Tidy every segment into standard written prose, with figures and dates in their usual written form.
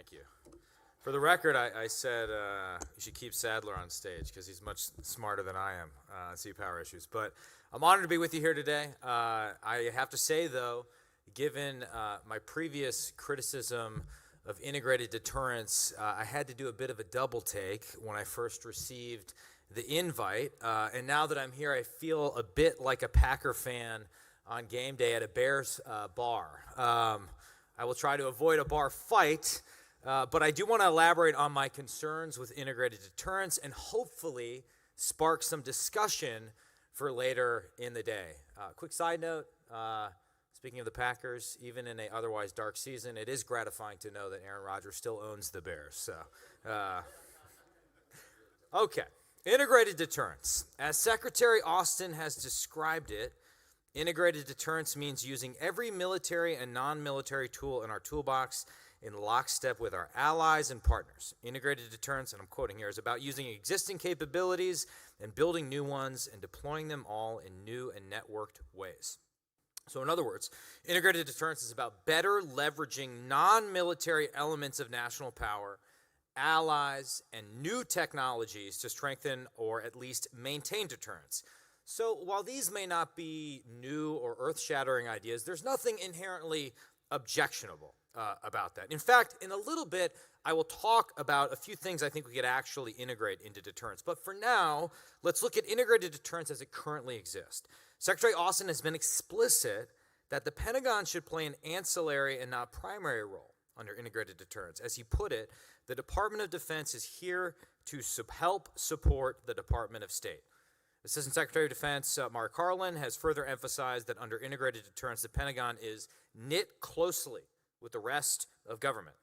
Thank you. For the record, I said you should keep Sadler on stage because he's much smarter than I am on sea power issues. But I'm honored to be with you here today. I have to say, though, given my previous criticism of integrated deterrence, I had to do a bit of a double take when I first received the invite. And now that I'm here, I feel a bit like a Packer fan on game day at a Bears bar. I will try to avoid a bar fight, but I do want to elaborate on my concerns with integrated deterrence and hopefully spark some discussion for later in the day. Quick side note, speaking of the Packers, even in an otherwise dark season, it is gratifying to know that Aaron Rodgers still owns the Bears. So, okay, integrated deterrence. As Secretary Austin has described it, integrated deterrence means using every military and non-military tool in our toolbox in lockstep with our allies and partners. Integrated deterrence, and I'm quoting here, is about using existing capabilities and building new ones and deploying them all in new and networked ways. So in other words, integrated deterrence is about better leveraging non-military elements of national power, allies, and new technologies to strengthen or at least maintain deterrence. So while these may not be new or earth-shattering ideas, there's nothing inherently objectionable about that. In fact, in a little bit, I will talk about a few things I think we could actually integrate into deterrence. But for now, let's look at integrated deterrence as it currently exists. Secretary Austin has been explicit that the Pentagon should play an ancillary and not primary role under integrated deterrence. As he put it, the Department of Defense is here to help support the Department of State. Assistant Secretary of Defense Mark Harlan has further emphasized that under integrated deterrence, the Pentagon is knit closely with the rest of government.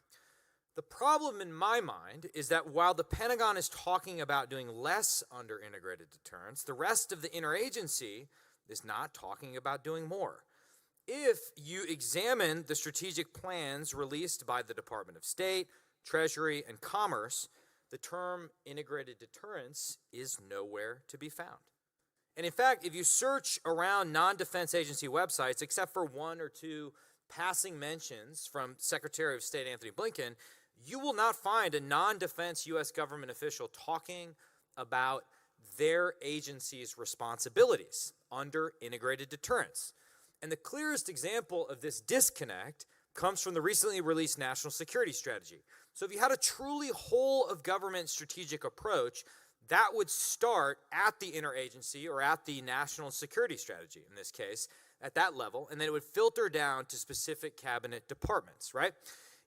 The problem in my mind is that while the Pentagon is talking about doing less under integrated deterrence, the rest of the interagency is not talking about doing more. If you examine the strategic plans released by the Department of State, Treasury, and Commerce, the term integrated deterrence is nowhere to be found. And in fact, if you search around non-defense agency websites, except for one or two passing mentions from Secretary of State Anthony Blinken, you will not find a non-defense U.S. government official talking about their agency's responsibilities under integrated deterrence. And the clearest example of this disconnect comes from the recently released National Security Strategy. So if you had a truly whole-of-government strategic approach, that would start at the interagency or at the national security strategy, in this case, at that level, and then it would filter down to specific cabinet departments, right?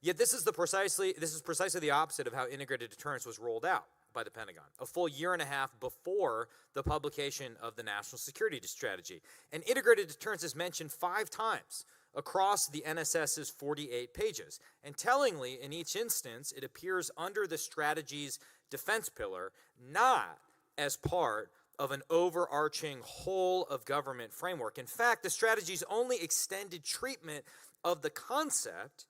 Yet this is precisely the opposite of how integrated deterrence was rolled out by the Pentagon, a full year and a half before the publication of the National Security Strategy. And integrated deterrence is mentioned 5 times across the NSS's 48 pages. And tellingly, in each instance, it appears under the strategy's defense pillar, not as part of an overarching whole-of-government framework. In fact, the strategy's only extended treatment of the concept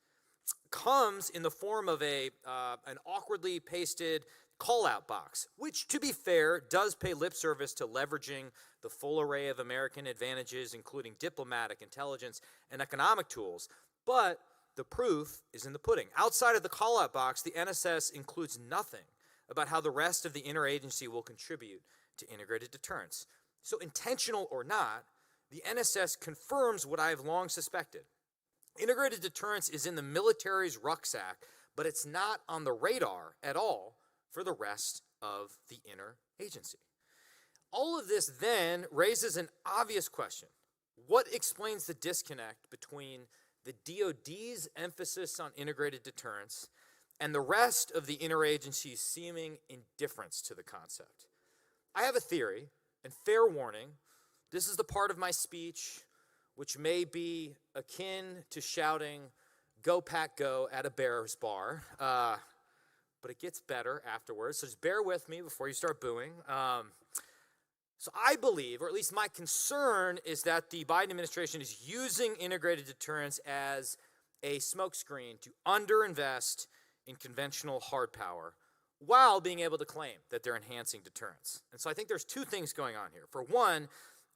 comes in the form of an awkwardly pasted call-out box, which, to be fair, does pay lip service to leveraging the full array of American advantages, including diplomatic, intelligence, and economic tools. But the proof is in the pudding. Outside of the call-out box, the NSS includes nothing about how the rest of the interagency will contribute to integrated deterrence. So intentional or not, the NSS confirms what I have long suspected. Integrated deterrence is in the military's rucksack, but it's not on the radar at all for the rest of the interagency. All of this then raises an obvious question. What explains the disconnect between the DoD's emphasis on integrated deterrence and the rest of the interagency's seeming indifference to the concept? I have a theory, and fair warning, this is the part of my speech which may be akin to shouting, "Go Pack Go" at a Bears bar, but it gets better afterwards, so just bear with me before you start booing. So I believe, or at least my concern, is that the Biden administration is using integrated deterrence as a smokescreen to underinvest in conventional hard power while being able to claim that they're enhancing deterrence. And so I think there's 2 things going on here. For one,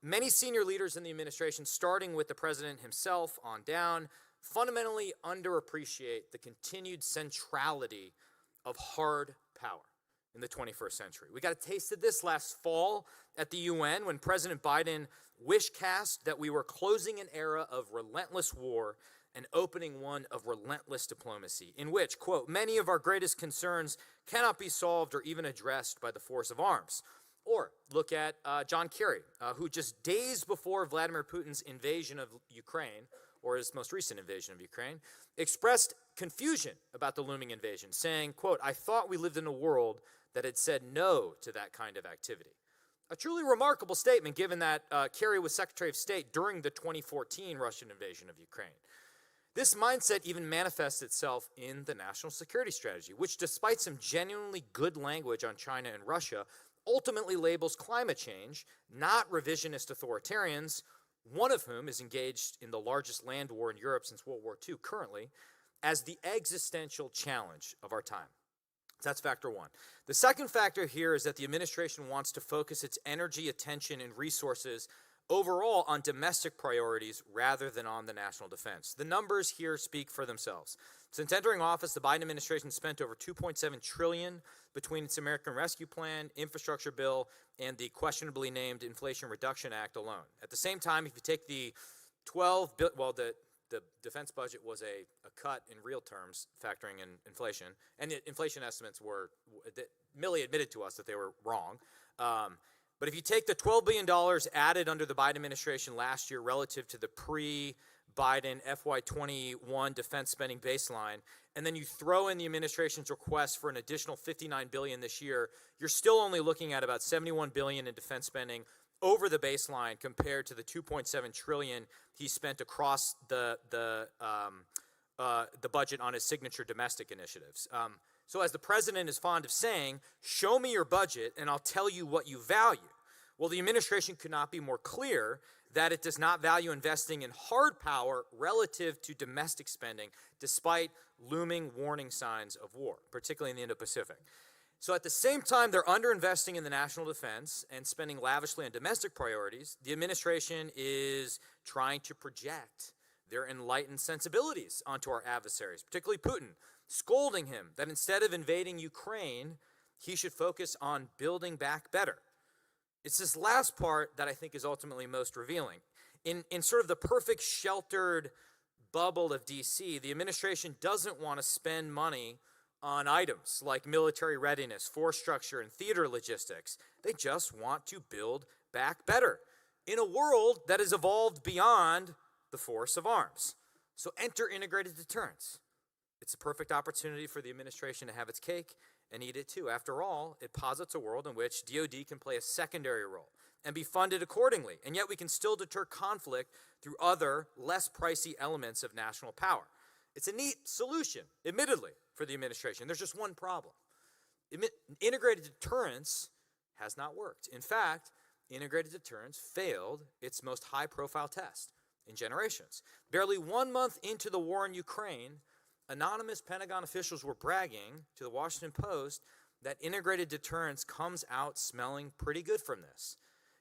many senior leaders in the administration, starting with the president himself on down, fundamentally underappreciate the continued centrality of hard power in the 21st century. We got a taste of this last fall at the UN when President Biden wishcast that we were closing an era of relentless war and opening one of relentless diplomacy, in which, quote, many of our greatest concerns cannot be solved or even addressed by the force of arms. Or look at John Kerry, who just days before Vladimir Putin's invasion of Ukraine, or his most recent invasion of Ukraine, expressed confusion about the looming invasion, saying, quote, I thought we lived in a world that had said no to that kind of activity. A truly remarkable statement given that Kerry was Secretary of State during the 2014 Russian invasion of Ukraine. This mindset even manifests itself in the national security strategy, which despite some genuinely good language on China and Russia, ultimately labels climate change, not revisionist authoritarians, one of whom is engaged in the largest land war in Europe since World War II currently, as the existential challenge of our time. That's factor one. The second factor here is that the administration wants to focus its energy, attention, and resources overall on domestic priorities rather than on the national defense. The numbers here speak for themselves. Since entering office, the Biden administration spent over $2.7 trillion between its American Rescue Plan, infrastructure bill, and the questionably named Inflation Reduction Act alone. At the same time, if you take the the defense budget was a cut in real terms, factoring in inflation, and the inflation estimates were, Milley admitted to us that they were wrong. But if you take the $12 billion added under the Biden administration last year relative to the pre-Biden FY21 defense spending baseline, and then you throw in the administration's request for an additional $59 billion this year, you're still only looking at about $71 billion in defense spending over the baseline compared to the $2.7 trillion he spent across the budget on his signature domestic initiatives. So as the president is fond of saying, show me your budget and I'll tell you what you value. Well, the administration could not be more clear that it does not value investing in hard power relative to domestic spending, despite looming warning signs of war, particularly in the Indo-Pacific. So at the same time they're underinvesting in the national defense and spending lavishly on domestic priorities, the administration is trying to project their enlightened sensibilities onto our adversaries, particularly Putin, scolding him that instead of invading Ukraine, he should focus on building back better. It's this last part that I think is ultimately most revealing. In sort of the perfect sheltered bubble of DC, the administration doesn't want to spend money on items like military readiness, force structure, and theater logistics. They just want to build back better in a world that has evolved beyond the force of arms. So enter integrated deterrence. It's a perfect opportunity for the administration to have its cake and eat it too. After all, it posits a world in which DoD can play a secondary role and be funded accordingly, and yet we can still deter conflict through other, less pricey elements of national power. It's a neat solution, admittedly, for the administration. There's just one problem. Integrated deterrence has not worked. In fact, integrated deterrence failed its most high-profile test in generations. Barely 1 month into the war in Ukraine, anonymous Pentagon officials were bragging to the Washington Post that integrated deterrence comes out smelling pretty good from this.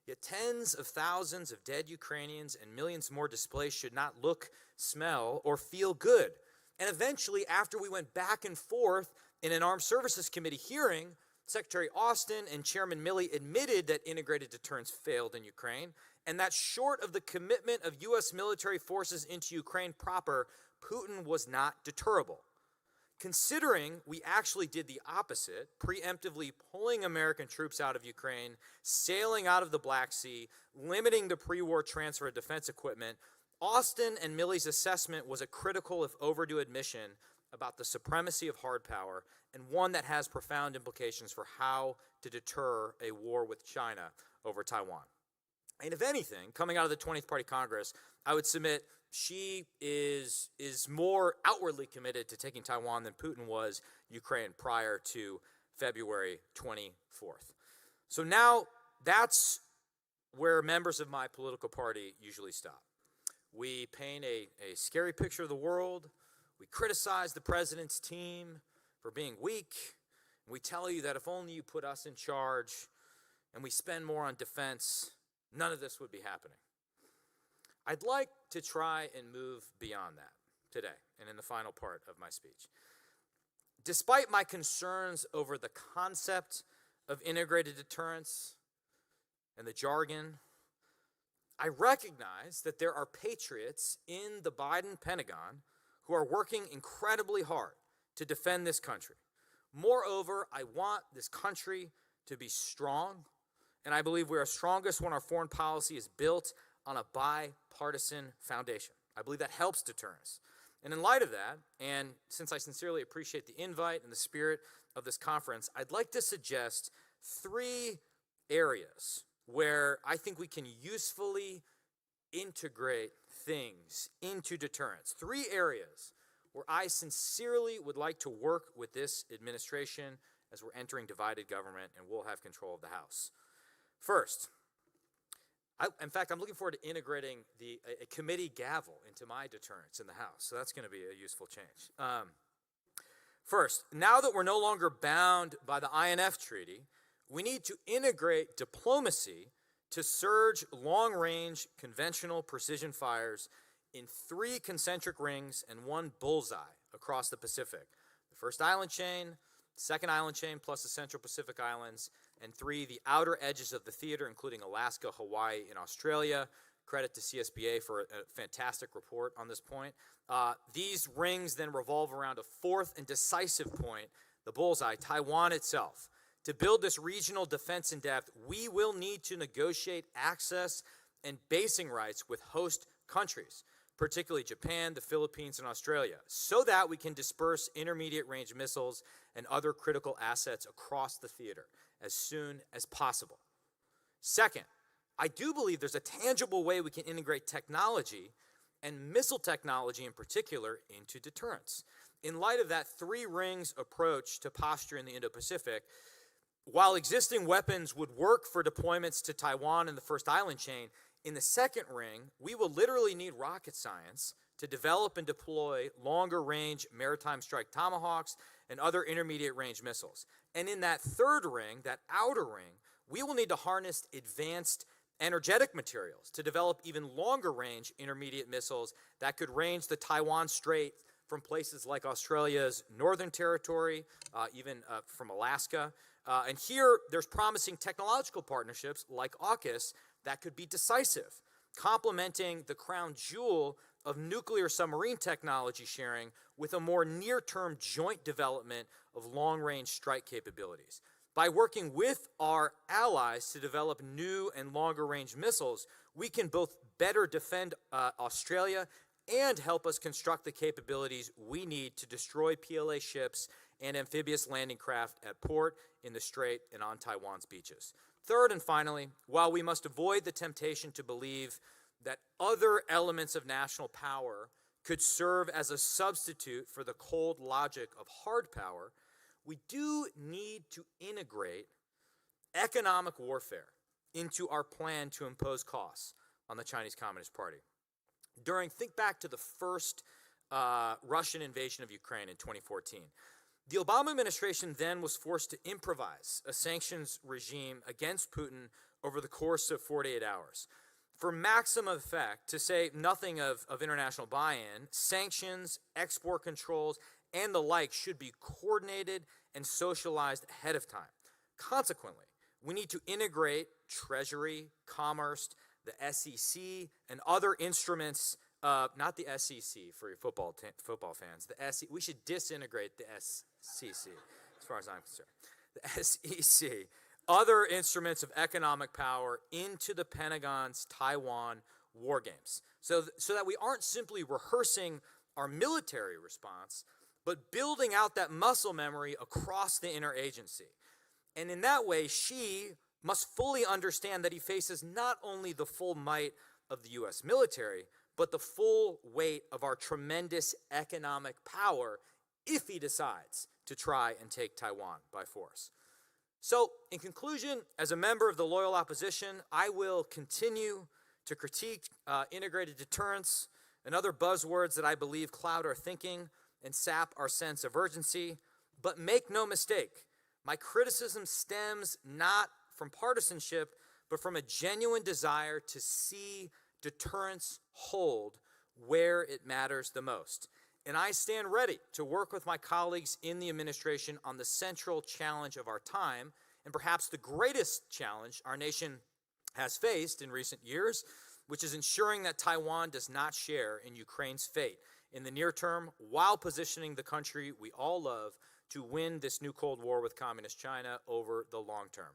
Yet tens of thousands of dead Ukrainians and millions more displaced should not look, smell, or feel good. And eventually, after we went back and forth in an Armed Services Committee hearing, Secretary Austin and Chairman Milley admitted that integrated deterrence failed in Ukraine, and that short of the commitment of U.S. military forces into Ukraine proper, Putin was not deterrable. Considering we actually did the opposite, preemptively pulling American troops out of Ukraine, sailing out of the Black Sea, limiting the pre-war transfer of defense equipment, Austin and Milley's assessment was a critical, if overdue, admission about the supremacy of hard power, and one that has profound implications for how to deter a war with China over Taiwan. And if anything, coming out of the 20th Party Congress, I would submit she is more outwardly committed to taking Taiwan than Putin was Ukraine prior to February 24th. So now that's where members of my political party usually stop. We paint a scary picture of the world. We criticize the president's team for being weak. And we tell you that if only you put us in charge and we spend more on defense, none of this would be happening. I'd like to try and move beyond that, today and in the final part of my speech. Despite my concerns over the concept of integrated deterrence and the jargon, I recognize that there are patriots in the Biden Pentagon who are working incredibly hard to defend this country. Moreover, I want this country to be strong, and I believe we are strongest when our foreign policy is built on a bipartisan foundation. I believe that helps deterrence. And in light of that, and since I sincerely appreciate the invite and the spirit of this conference, I'd like to suggest 3 areas where I think we can usefully integrate things into deterrence. 3 areas where I sincerely would like to work with this administration as we're entering divided government and we'll have control of the House. First, in fact, I'm looking forward to integrating a committee gavel into my deterrence in the House, so that's going to be a useful change. First, now that we're no longer bound by the INF Treaty, we need to integrate diplomacy to surge long-range conventional precision fires in 3 concentric rings and 1 bullseye across the Pacific. The first island chain, second island chain plus the Central Pacific Islands, and 3, the outer edges of the theater, including Alaska, Hawaii, and Australia. Credit to CSBA for a fantastic report on this point. These rings then revolve around a 4th and decisive point, the bullseye, Taiwan itself. To build this regional defense in depth, we will need to negotiate access and basing rights with host countries, particularly Japan, the Philippines, and Australia, so that we can disperse intermediate range missiles and other critical assets across the theater as soon as possible. Second, I do believe there's a tangible way we can integrate technology, and missile technology in particular, into deterrence. In light of that 3 rings approach to posture in the Indo-Pacific, while existing weapons would work for deployments to Taiwan in the first island chain, in the second ring, we will literally need rocket science to develop and deploy longer-range maritime strike tomahawks and other intermediate-range missiles. And in that third ring, that outer ring, we will need to harness advanced energetic materials to develop even longer-range intermediate missiles that could range the Taiwan Strait from places like Australia's Northern Territory, even from Alaska. And here, there's promising technological partnerships like AUKUS that could be decisive, complementing the crown jewel of nuclear submarine technology sharing with a more near-term joint development of long-range strike capabilities. By working with our allies to develop new and longer-range missiles, we can both better defend Australia and help us construct the capabilities we need to destroy PLA ships and amphibious landing craft at port, in the Strait, and on Taiwan's beaches. Third and finally, while we must avoid the temptation to believe that other elements of national power could serve as a substitute for the cold logic of hard power, we do need to integrate economic warfare into our plan to impose costs on the Chinese Communist Party. Think back to the first Russian invasion of Ukraine in 2014. The Obama administration then was forced to improvise a sanctions regime against Putin over the course of 48 hours. For maximum effect, to say nothing of international buy-in, sanctions, export controls, and the like should be coordinated and socialized ahead of time. Consequently, we need to integrate Treasury, Commerce, the SEC, and other instruments, not the SEC for your football fans. We should disintegrate the SEC, as far as I'm concerned. The SEC, other instruments of economic power into the Pentagon's Taiwan war games, so that we aren't simply rehearsing our military response, but building out that muscle memory across the interagency. And in that way, Xi must fully understand that he faces not only the full might of the U.S. military, but the full weight of our tremendous economic power if he decides to try and take Taiwan by force. So, in conclusion, as a member of the loyal opposition, I will continue to critique integrated deterrence and other buzzwords that I believe cloud our thinking and sap our sense of urgency. But make no mistake, my criticism stems not from partisanship, but from a genuine desire to see deterrence hold where it matters the most. And I stand ready to work with my colleagues in the administration on the central challenge of our time, and perhaps the greatest challenge our nation has faced in recent years, which is ensuring that Taiwan does not share in Ukraine's fate in the near term, while positioning the country we all love to win this new Cold War with Communist China over the long term.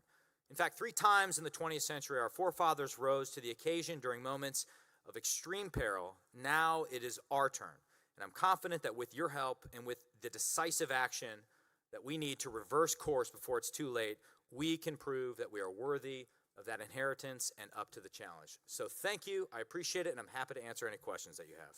In fact, 3 times in the 20th century, our forefathers rose to the occasion during moments of extreme peril. Now it is our turn. And I'm confident that with your help and with the decisive action that we need to reverse course before it's too late, we can prove that we are worthy of that inheritance and up to the challenge. So thank you. I appreciate it, and I'm happy to answer any questions that you have.